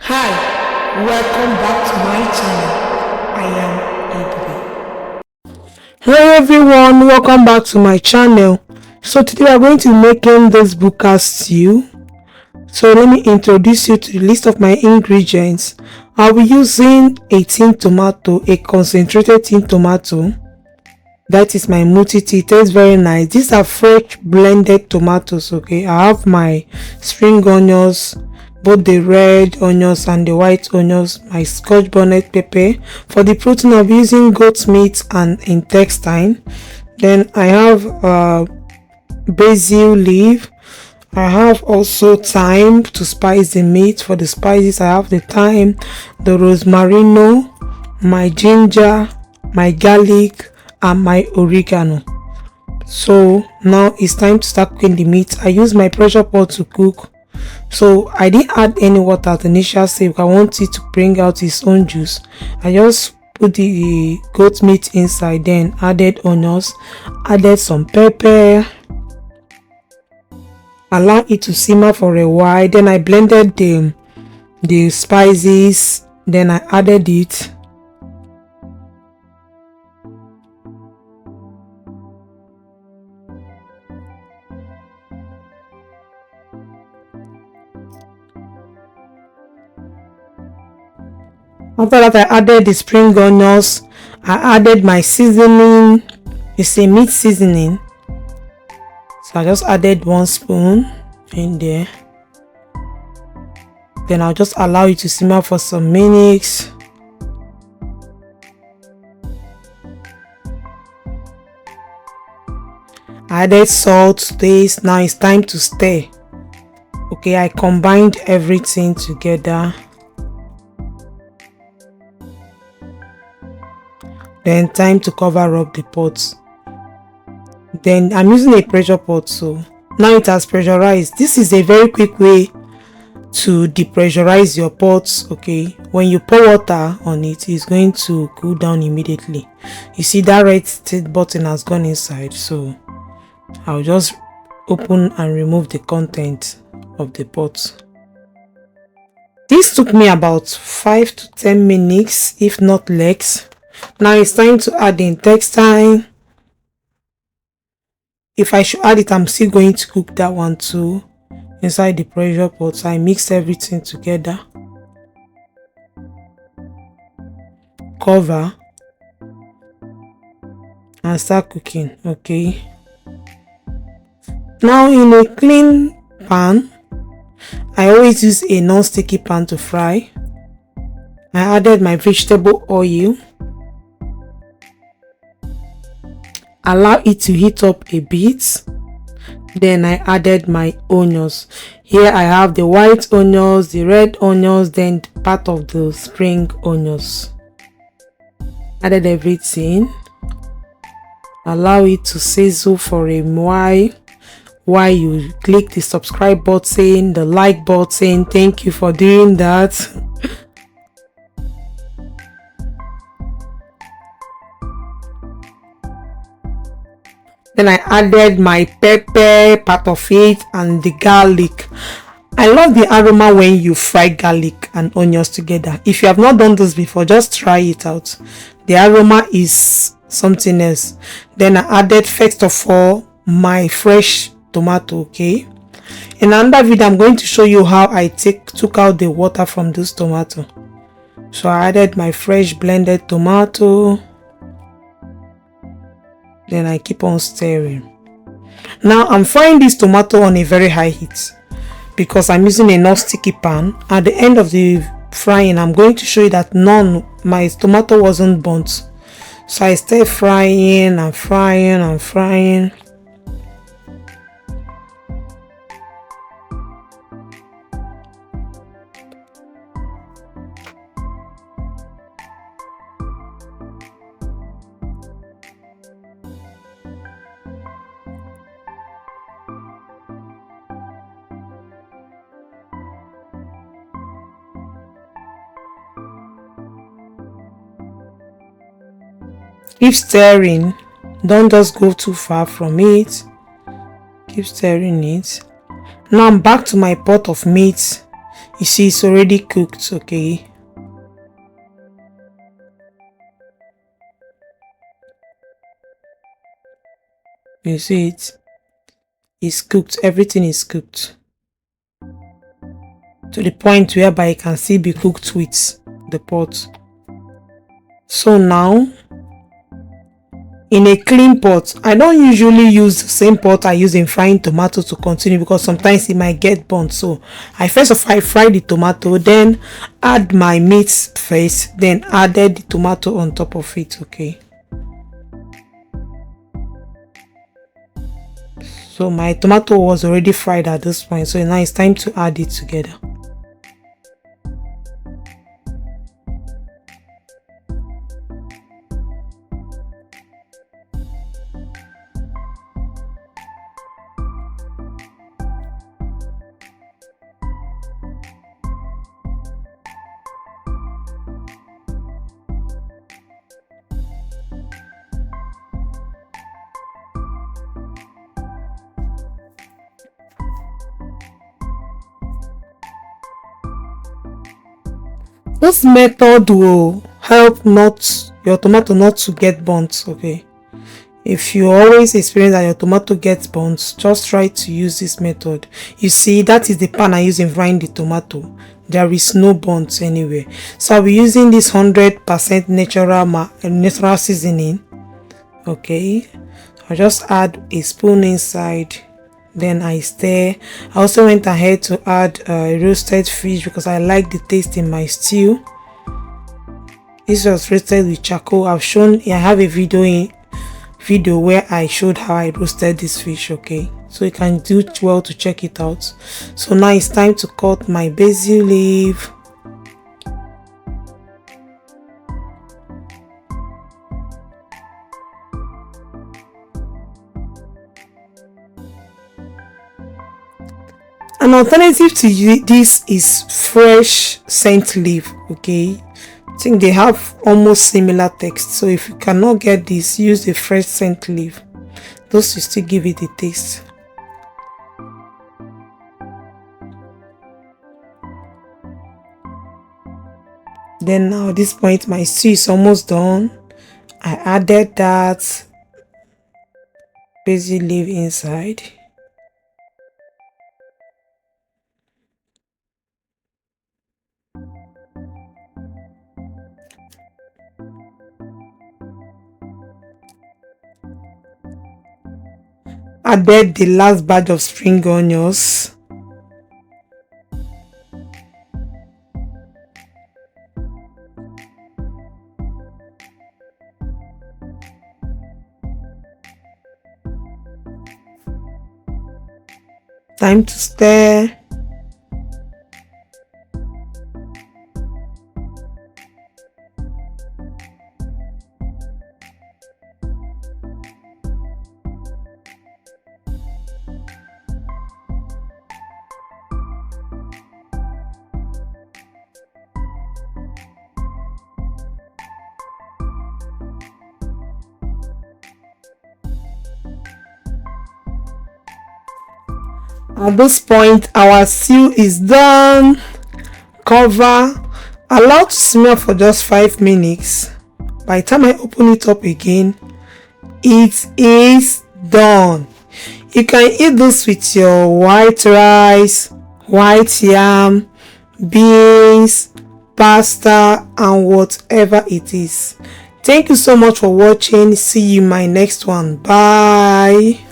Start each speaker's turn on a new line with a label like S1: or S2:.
S1: Hi, welcome back to my channel. I am Ebube. Hello everyone, welcome back to my channel. So today we are going to be making this buca stew. So let me introduce you to the list of my ingredients. I'll be using a tin tomato, a concentrated tin tomato. That is my multi-tea. It tastes very nice. These are fresh blended tomatoes. Okay, I have my spring onions, both the red onions and the white onions, my Scotch bonnet pepper. For the protein, I'll be using goat meat and intestine. Then I have basil leaf. I have also thyme to spice the meat. For the spices, I have the thyme, the rosemarino, my ginger, my garlic, and my oregano. So now it's time to start cooking the meat. I use my pressure pot to cook. So I didn't add any water at the initial stage. I want it to bring out its own juice. I just put the goat meat inside, then added onions, added some pepper, allow it to simmer for a while. Then I blended the spices, then I added it. After that, I added the spring onions. I added my seasoning. It's a meat seasoning. So I just added 1 spoon in there. Then I'll just allow it to simmer for some minutes. I added salt to taste. Now it's time to stir. Okay, I combined everything together. Then time to cover up the pot. Then I'm using a pressure pot, so now it has pressurized. This is a very quick way to depressurize your pots. Okay, when you pour water on it, it's going to cool down immediately. You see that red button has gone inside, so I'll just open and remove the content of the pot. This took me about 5 to 10 minutes, if not less. Now it's time to add the intestine. If I should add it, I'm still going to cook that one too inside the pressure pot. So I mix everything together, cover, and start cooking. Okay, now in a clean pan, I always use a non-sticky pan to fry. I added my vegetable oil, allow it to heat up a bit. Then I added my onions. Here I have the white onions, the red onions, then part of the spring onions. Added everything, allow it to sizzle for a while you click the subscribe button, the like button. Thank you for doing that. Then I added my pepper, part of it, and the garlic. I love the aroma when you fry garlic and onions together. If you have not done this before, just try it out. The aroma is something else. Then I added, first of all, my fresh tomato. Okay, in another video I'm going to show you how I took out the water from this tomato. So I added my fresh blended tomato. Then I keep on stirring. Now I'm frying this tomato on a very high heat because I'm using a non-sticky pan. At the end of the frying, I'm going to show you that my tomato wasn't burnt. So I stay frying and frying and frying. Keep stirring, don't just go too far from it. Keep stirring it. Now I'm back to my pot of meat. You see, it's already cooked. Okay, you see it's cooked. Everything is cooked to the point whereby it can still be cooked with the pot. So now, in a clean pot, I don't usually use the same pot I use in frying tomato to continue, because sometimes it might get burnt. So I first of all fry the tomato, then add my meat first, then added the tomato on top of it. Okay, so my tomato was already fried at this point, so now it's time to add it together. This method will help not your tomato not to get burnt. Okay, if you always experience that your tomato gets burnt, just try to use this method. You see, that is the pan I use in frying the tomato. There is no burnt anywhere. So I'll be using this 100% natural seasoning. Okay, I'll just add a spoon inside, then I stir. I also went ahead to add roasted fish because I like the taste in my stew. This was roasted with charcoal. I have a video where I showed how I roasted this fish. Okay, so you can do well to check it out. So now it's time to cut my basil leaf. An alternative to this is fresh scent leaf. Okay, I think they have almost similar text, so if you cannot get this, use the fresh scent leaf. Those will still give it the taste. Then now at this point my stew is almost done. I added that basil leaf inside. Added the last batch of spring onions. Time to stir. At this point, our stew is done. Cover, allow to simmer for just 5 minutes. By the time I open it up again, it is done. You can eat this with your white rice, white yam, beans, pasta, and whatever it is. Thank you so much for watching. See you in my next one. Bye.